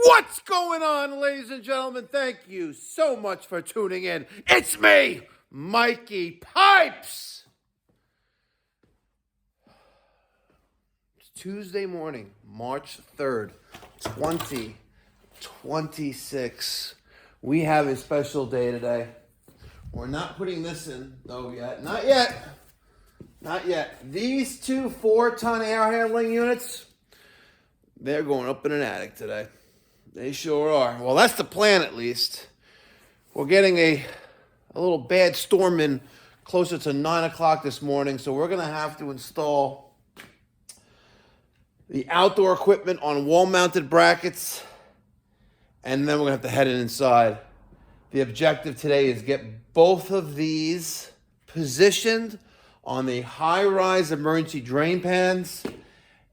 What's going on, ladies and gentlemen? Thank you so much for tuning in. It's me, Mikey Pipes. It's Tuesday morning, March 3rd, 2026. We have a special day today. We're not putting this in, though, yet. Not yet. Not yet. These two 4-ton air handling units, they're going up in an attic today. They sure are. Well, that's the plan, at least. We're getting a little bad storm in closer to 9 o'clock this morning, so we're going to have to install the outdoor equipment on wall-mounted brackets, and then we're going to have to head it inside. The objective today is get both of these positioned on the high-rise emergency drain pans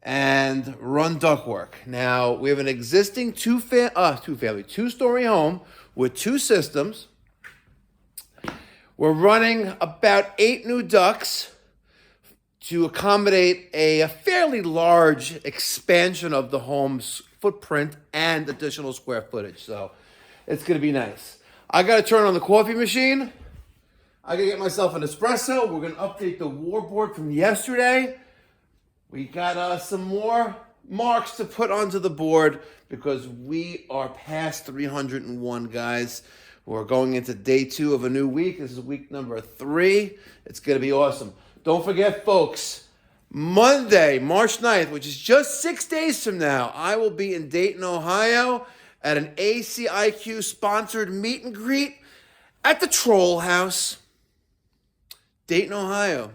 and run ductwork. Now, we have an existing two-story home with 2 systems. We're running about 8 new ducts to accommodate a fairly large expansion of the home's footprint and additional square footage. So it's going to be nice. I got to turn on the coffee machine. I got to get myself an espresso. We're going to update the Warboard from yesterday. We got some more marks to put onto the board because we are past 301, guys. We're going into day 2 of a new week. This is week number 3. It's going to be awesome. Don't forget, folks, Monday, March 9th, which is just 6 days from now, I will be in Dayton, Ohio at an ACiQ sponsored meet and greet at the Troll House. Dayton, Ohio.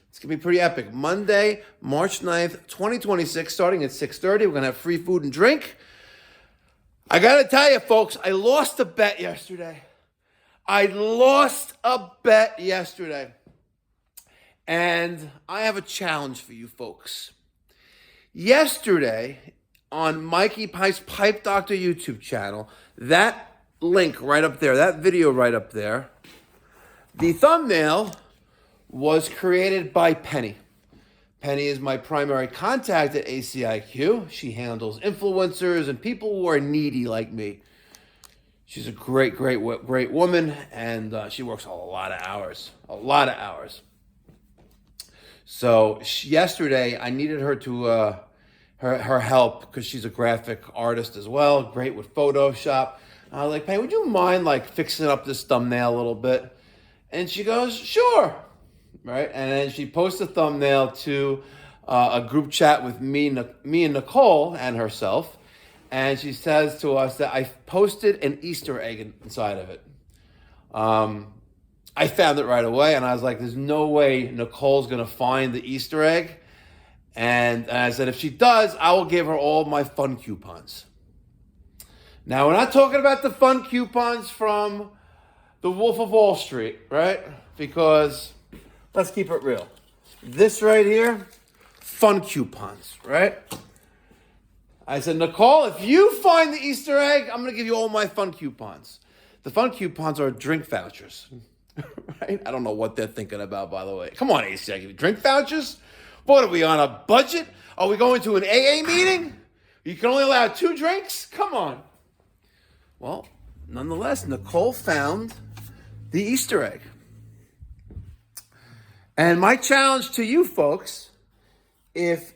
It's going to be pretty epic. Monday, March 9th, 2026, starting at 6:30. We're going to have free food and drink. I got to tell you, folks, I lost a bet yesterday. And I have a challenge for you folks. Yesterday, on Mikey Pipes Pipe Doctor YouTube channel, that link right up there, that video right up there, the thumbnail was created by Penny. Penny is my primary contact at ACiQ. She handles influencers and people who are needy like me. She's a great woman, and she works a lot of hours. So yesterday, I needed her to her help because she's a graphic artist as well, great with Photoshop. I was like, Penny, would you mind fixing up this thumbnail a little bit? And she goes, sure. Right, and then she posts a thumbnail to a group chat with me and Nicole and herself, and she says to us that I posted an Easter egg inside of it. I found it right away, and I was like, "There's no way Nicole's gonna find the Easter egg." And I said, "If she does, I will give her all my fun coupons." Now, we're not talking about the fun coupons from The Wolf of Wall Street, right? Because let's keep it real. This right here, fun coupons, right? I said, Nicole, if you find the Easter egg, I'm going to give you all my fun coupons. The fun coupons are drink vouchers, right? I don't know what they're thinking about, by the way. Come on, ACiQ, drink vouchers? What, are we on a budget? Are we going to an AA meeting? You can only allow 2 drinks? Come on. Well, nonetheless, Nicole found the Easter egg. And my challenge to you folks, if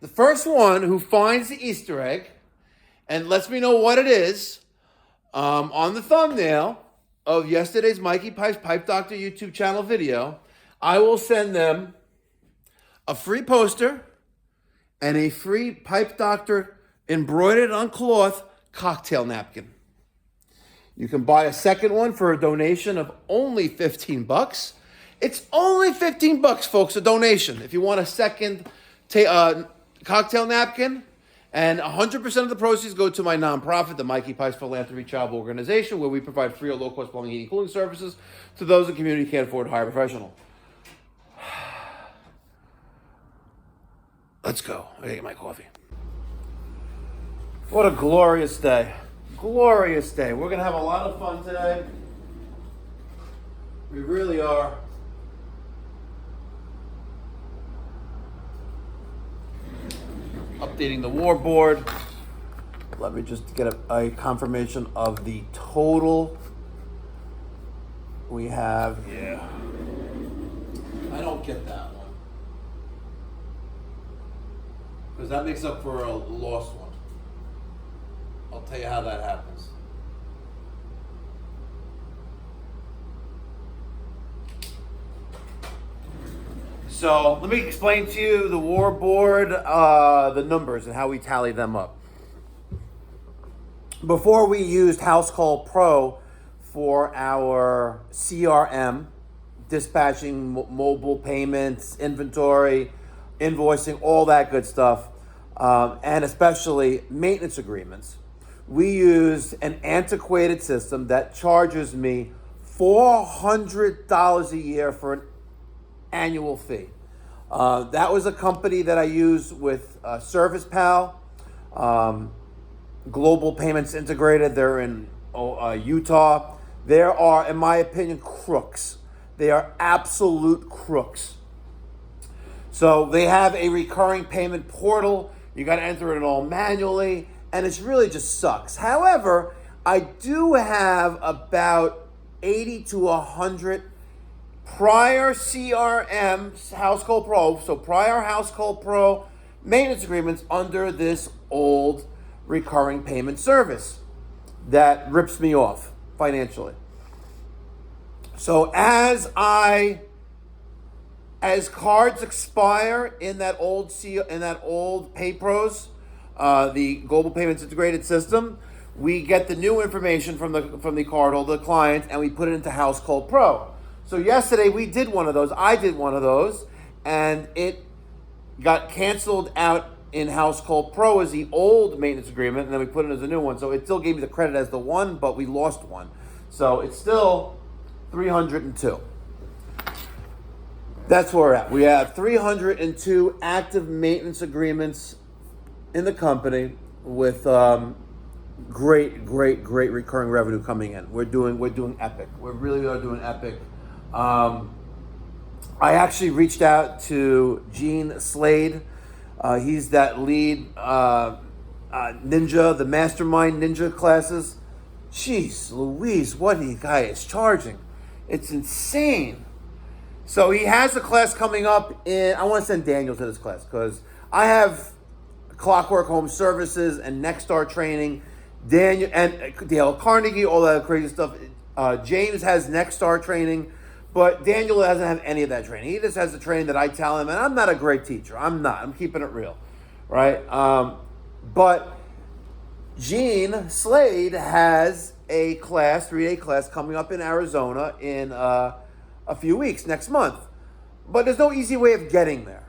the first one who finds the Easter egg and lets me know what it is on the thumbnail of yesterday's Mikey Pipes Pipe Doctor YouTube channel video, I will send them a free poster and a free Pipe Doctor embroidered on cloth cocktail napkin. You can buy a second one for a donation of only $15. It's only $15, folks, a donation. If you want a second cocktail napkin, and 100% of the proceeds go to my nonprofit, the Mikey Pipes Philanthropy Charitable Organization, where we provide free or low-cost plumbing, heating, cooling services to those in the community who can't afford to hire a professional. Let's go. I gotta get my coffee. What a glorious day. Glorious day. We're gonna have a lot of fun today. We really are. Updating the Warboard. Let me just get a confirmation of the total we have. Yeah. I don't get that one. Because that makes up for a lost one. I'll tell you how that happens. So let me explain to you the Warboard, the numbers and how we tally them up. Before we used House Call Pro for our CRM, dispatching, mobile payments, inventory, invoicing, all that good stuff, and especially maintenance agreements, we used an antiquated system that charges me $400 a year for an annual fee. That was a company that I used with ServicePal, Global Payments Integrated. They're in Utah. There are, in my opinion, crooks. They are absolute crooks. So they have a recurring payment portal. You got to enter it all manually, and it's really just sucks. However, I do have about 80 to 100 prior CRM House Call Pro, so prior House Call Pro maintenance agreements under this old recurring payment service that rips me off financially. So as cards expire in that old PayPros, the Global Payments Integrated System, we get the new information from the cardholder, the client, and we put it into House Call Pro. So yesterday we did one of those. I did one of those, and it got canceled out in House Call Pro as the old maintenance agreement, and then we put it as a new one. So it still gave me the credit as the one, but we lost one. So it's still 302. That's where we're at. We have 302 active maintenance agreements in the company with great recurring revenue coming in. We're doing epic. We really are doing epic. I actually reached out to Gene Slade. He's that lead ninja, the mastermind ninja classes. Jeez Louise, what the guy is charging. It's insane. So he has a class coming up I want to send Daniel to this class because I have Clockwork Home Services and Nexstar training. Daniel and Dale Carnegie, all that crazy stuff. James has Nexstar training, but Daniel doesn't have any of that training. He just has the training that I tell him, and I'm not a great teacher. I'm not. I'm keeping it real, right? But Gene Slade has a class, 3-day class, coming up in Arizona in a few weeks, next month. But there's no easy way of getting there.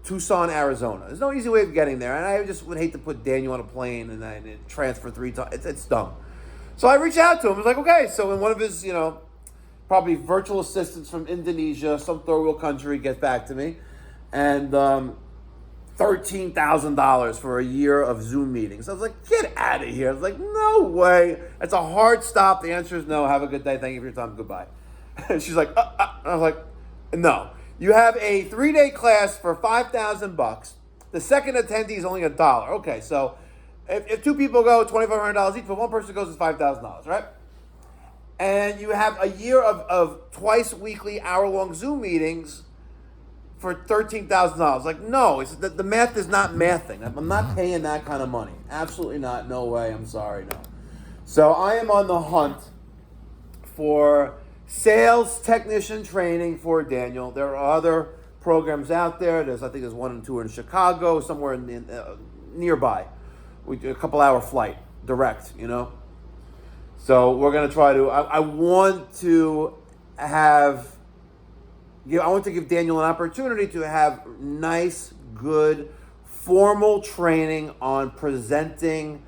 Tucson, Arizona. There's no easy way of getting there. And I just would hate to put Daniel on a plane and then transfer 3 times. It's dumb. So I reached out to him. I was like, okay. So when one of his, probably virtual assistants from Indonesia, some third world country, gets back to me. And $13,000 for a year of Zoom meetings. I was like, get out of here. I was like, no way. That's a hard stop. The answer is no. Have a good day. Thank you for your time. Goodbye. And she's like, I was like, no. You have a 3-day class for $5,000. The second attendee is only $1. Okay, so if 2 people go, $2,500 each, but 1 person goes, it's $5,000, right? And you have a year of twice weekly hour-long Zoom meetings for $13,000. Like, no, the math is not mathing. I'm not paying that kind of money. Absolutely not. No way. I'm sorry. No. So I am on the hunt for sales technician training for Daniel. There are other programs out there. I think there's 1 and 2 in Chicago, somewhere in nearby. We do a couple-hour flight, direct, So we're going to try to, I want to give Daniel an opportunity to have nice, good, formal training on presenting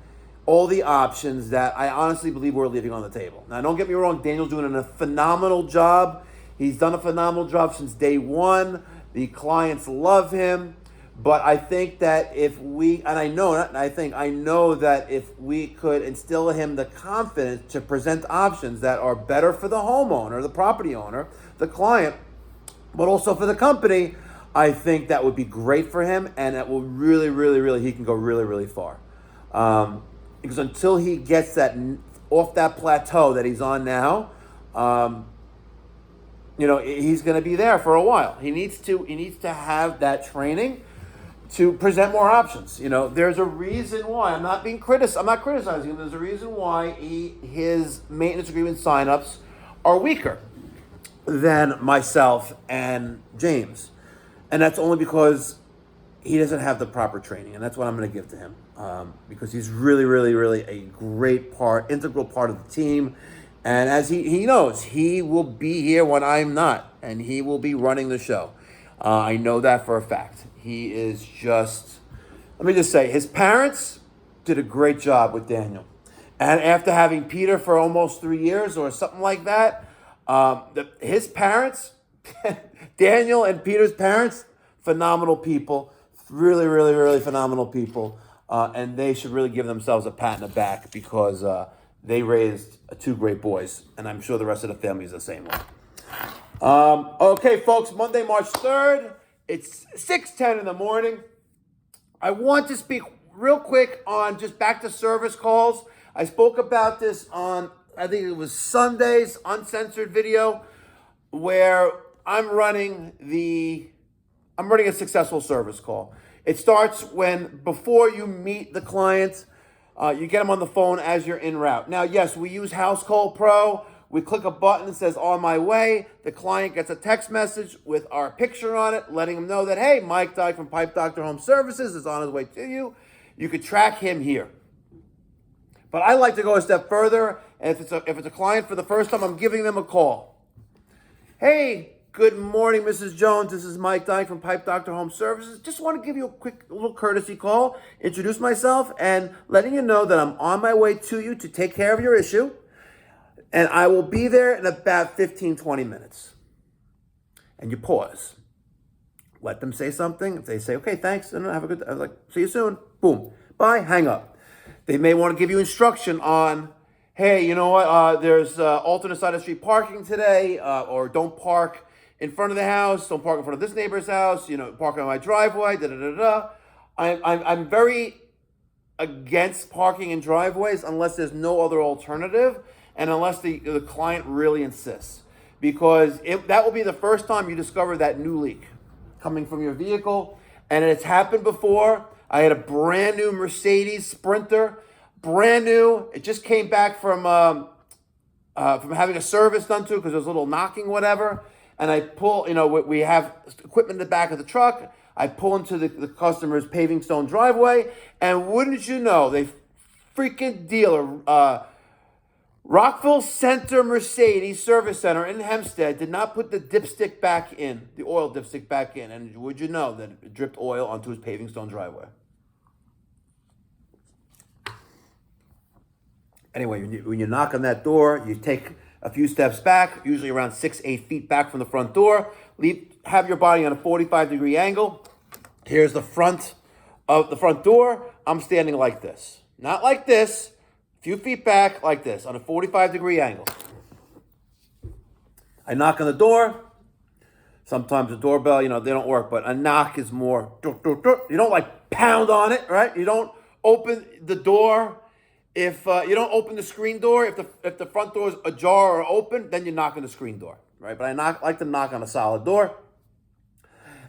all the options that I honestly believe we're leaving on the table. Now, don't get me wrong, Daniel's doing a phenomenal job. He's done a phenomenal job since day one. The clients love him. But I think that I know that if we could instill in him the confidence to present options that are better for the homeowner, the property owner, the client, but also for the company, I think that would be great for him, and that will really, really, really, he can go really, really far. because until he gets that off that plateau that he's on now, he's going to be there for a while. He needs to have that training to present more options. There's a reason why I'm not criticizing him. There's a reason why his maintenance agreement signups are weaker than myself and James, and that's only because he doesn't have the proper training, and that's what I'm going to give to him, because he's really, really, really a great integral part of the team. And as he knows, he will be here when I'm not, and he will be running the show. I know that for a fact. He is let me just say, his parents did a great job with Daniel. And after having Peter for almost 3 years or something like that, his parents, Daniel and Peter's parents, phenomenal people. Really, really, really phenomenal people. And they should really give themselves a pat in the back, because they raised 2 great boys. And I'm sure the rest of the family is the same way. Okay, folks, Monday, March 3rd. It's 6:10 in the morning. I want to speak real quick on just back to service calls. I spoke about this on, I think it was Sunday's Uncensored video, where I'm running a successful service call. It starts before you meet the client, you get them on the phone as you're en route. Now, yes, we use House Call Pro. We click a button that says on my way. The client gets a text message with our picture on it, letting them know that, hey, Mike Dyke from Pipe Doctor Home Services is on his way to you. You could track him here. But I like to go a step further. And if it's a client for the first time, I'm giving them a call. Hey, good morning, Mrs. Jones. This is Mike Dyke from Pipe Doctor Home Services. Just want to give you a quick little courtesy call, introduce myself, and letting you know that I'm on my way to you to take care of your issue. And I will be there in about 15, 20 minutes. And you pause. Let them say something. If they say, okay, thanks, and have a good day. I was like, see you soon. Boom. Bye. Hang up. They may want to give you instruction on, hey, you know what? There's alternate side of the street parking today, or don't park in front of the house. Don't park in front of this neighbor's house. Park on my driveway. I'm very against parking in driveways unless there's no other alternative. And unless the client really insists, because that will be the first time you discover that new leak coming from your vehicle. And it's happened before. I had a brand new Mercedes Sprinter, brand new. It just came back from having a service done to it, because there's a little knocking, whatever. And I pull, we have equipment in the back of the truck. I pull into the customer's paving stone driveway, and wouldn't you know, they freaking dealer, Rockville Center Mercedes Service Center in Hempstead did not put the dipstick back in, the oil dipstick back in. And would you know that it dripped oil onto his paving stone driveway? Anyway, when you knock on that door, you take a few steps back, usually around 6-8 feet back from the front door. Have your body on a 45-degree angle. Here's the front of the front door. I'm standing like this. Not like this. Few feet back like this on a 45-degree angle. I knock on the door. Sometimes the doorbell, they don't work, but a knock is more. You don't like pound on it, right? You don't open the door. If you don't open the screen door, if the front door is ajar or open, then you knock on the screen door, right? But I like to knock on a solid door.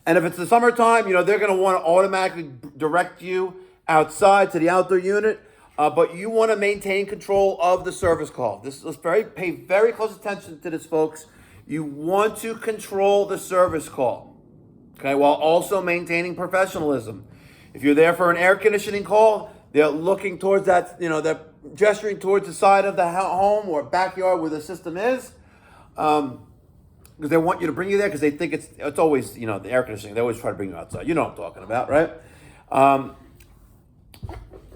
And if it's the summertime, they're going to want to automatically direct you outside to the outdoor unit. But you want to maintain control of the service call. Pay very close attention to this, folks. You want to control the service call, okay, while also maintaining professionalism. If you're there for an air conditioning call, they're looking towards that, they're gesturing towards the side of the home or backyard where the system is, because they want you to bring you there, because they think it's always, the air conditioning. They always try to bring you outside. You know what I'm talking about, right?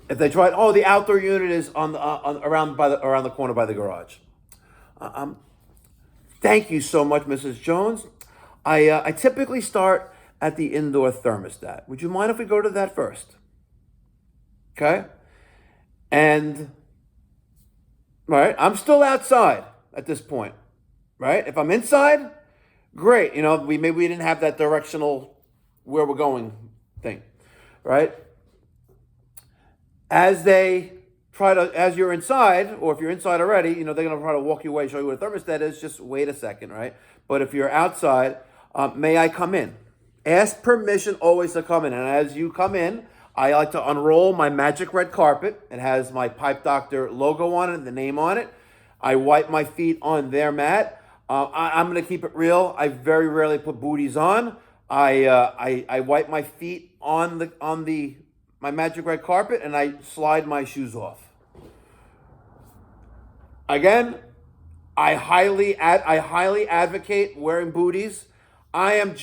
If they try, the outdoor unit is around the corner by the garage. Thank you so much, Mrs. Jones. I typically start at the indoor thermostat. Would you mind if we go to that first? Okay. And right, I'm still outside at this point. Right. If I'm inside, great. Maybe we didn't have that directional where we're going thing. Right. As they try to, as you're inside, or if you're inside already, they're going to try to walk you away, show you what a thermostat is. Just wait a second, right? But if you're outside, may I come in? Ask permission always to come in. And as you come in, I like to unroll my magic red carpet. It has my Pipe Doctor logo on it, the name on it. I wipe my feet on their mat. I'm going to keep it real. I very rarely put booties on. I wipe my feet on my magic red carpet, and I slide my shoes off. Again, I highly advocate wearing booties. I'm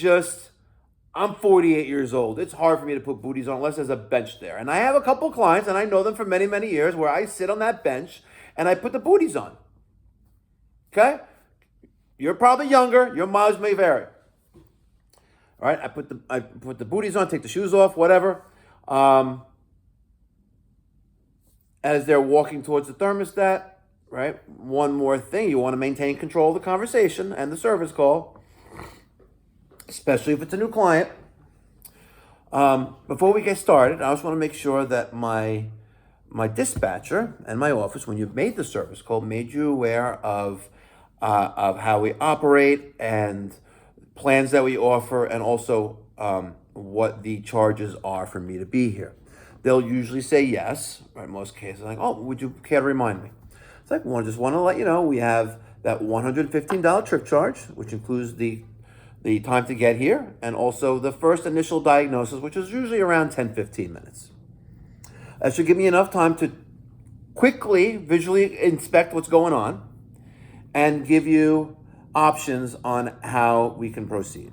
48 years old. It's hard for me to put booties on unless there's a bench there. And I have a couple clients, and I know them for many, many years, where I sit on that bench and I put the booties on. Okay? You're probably younger. Your mileage may vary. All right? I put the booties on, take the shoes off, whatever. As they're walking towards the thermostat, right? One more thing. You want to maintain control of the conversation and the service call, especially if it's a new client. Before we get started, I just want to make sure that my dispatcher and my office, when you've made the service call, made you aware of how we operate and plans that we offer, and also what the charges are for me to be here. They'll usually say yes, right? In most cases, like, oh, would you care to remind me? It's like, just want to let you know we have that $115 trip charge, which includes the time to get here, and also the first initial diagnosis, which is usually around 10-15 minutes. That should give me enough time to quickly visually inspect what's going on and give you options on how we can proceed.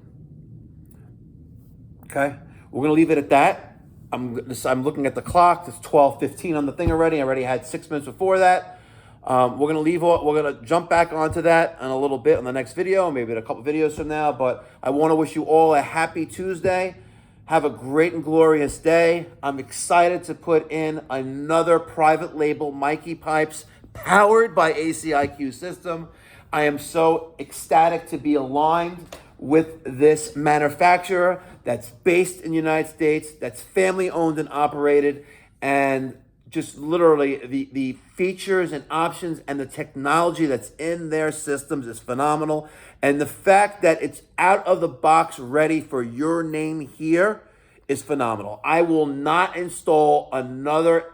Okay? We're going to leave it at that. I'm looking at the clock. It's 12:15 on the thing already. I already had 6 minutes before that. We're going to jump back onto that in a little bit on the next video, maybe in a couple videos from now. But I want to wish you all a happy Tuesday. Have a great and glorious day. I'm excited to put in another private label Mikey Pipes powered by ACiQ system. I am so ecstatic to be aligned with this manufacturer that's based in the United States, that's family owned and operated, and just literally the features and options and the technology that's in their systems is phenomenal. And the fact that it's out of the box ready for your name here is phenomenal. I will not install another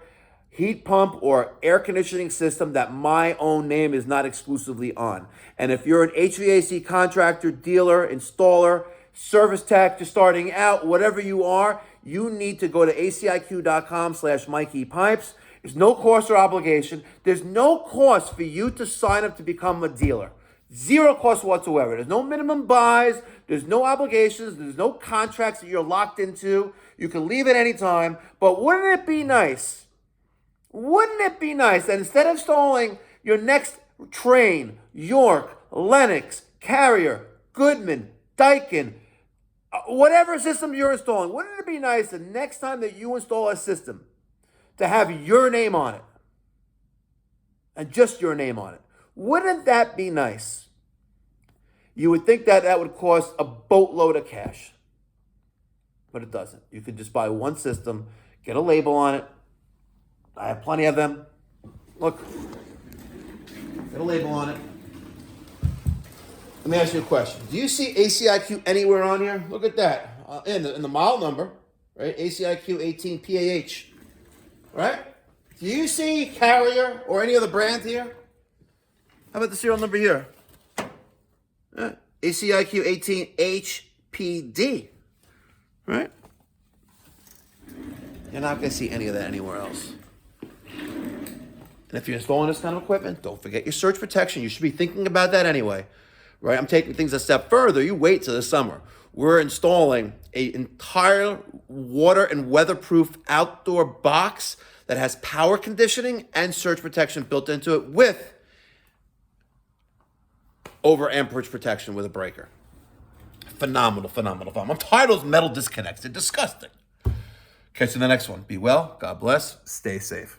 heat pump or air conditioning system that my own name is not exclusively on. And if you're an HVAC contractor, dealer, installer, service tech, just starting out, whatever you are, you need to go to aciq.com/Mikey Pipes. There's no cost or obligation. There's no cost for you to sign up to become a dealer. Zero cost whatsoever. There's no minimum buys. There's no obligations. There's no contracts that you're locked into. You can leave at any time. But wouldn't it be nice? Wouldn't it be nice that instead of installing your next Train, York, Lennox, Carrier, Goodman, Daikin, whatever system you're installing, wouldn't it be nice the next time that you install a system to have your name on it? And just your name on it. Wouldn't that be nice? You would think that that would cost a boatload of cash. But it doesn't. You could just buy one system, get a label on it. I have plenty of them. Look. Get a label on it. Let me ask you a question. Do you see ACiQ anywhere on here? Look at that. In the model number, right? ACiQ 18PAH. Right? Do you see Carrier or any other brand here? How about the serial number here? ACiQ 18HPD. Right? You're not going to see any of that anywhere else. And if you're installing this kind of equipment, don't forget your surge protection. You should be thinking about that anyway. Right? I'm taking things a step further. You wait till the summer. We're installing an entire water and weatherproof outdoor box that has power conditioning and surge protection built into it with over amperage protection with a breaker. Phenomenal, phenomenal, phenomenal. I'm tired of those metal disconnects. They're disgusting. Catch you in the next one. Be well. God bless. Stay safe.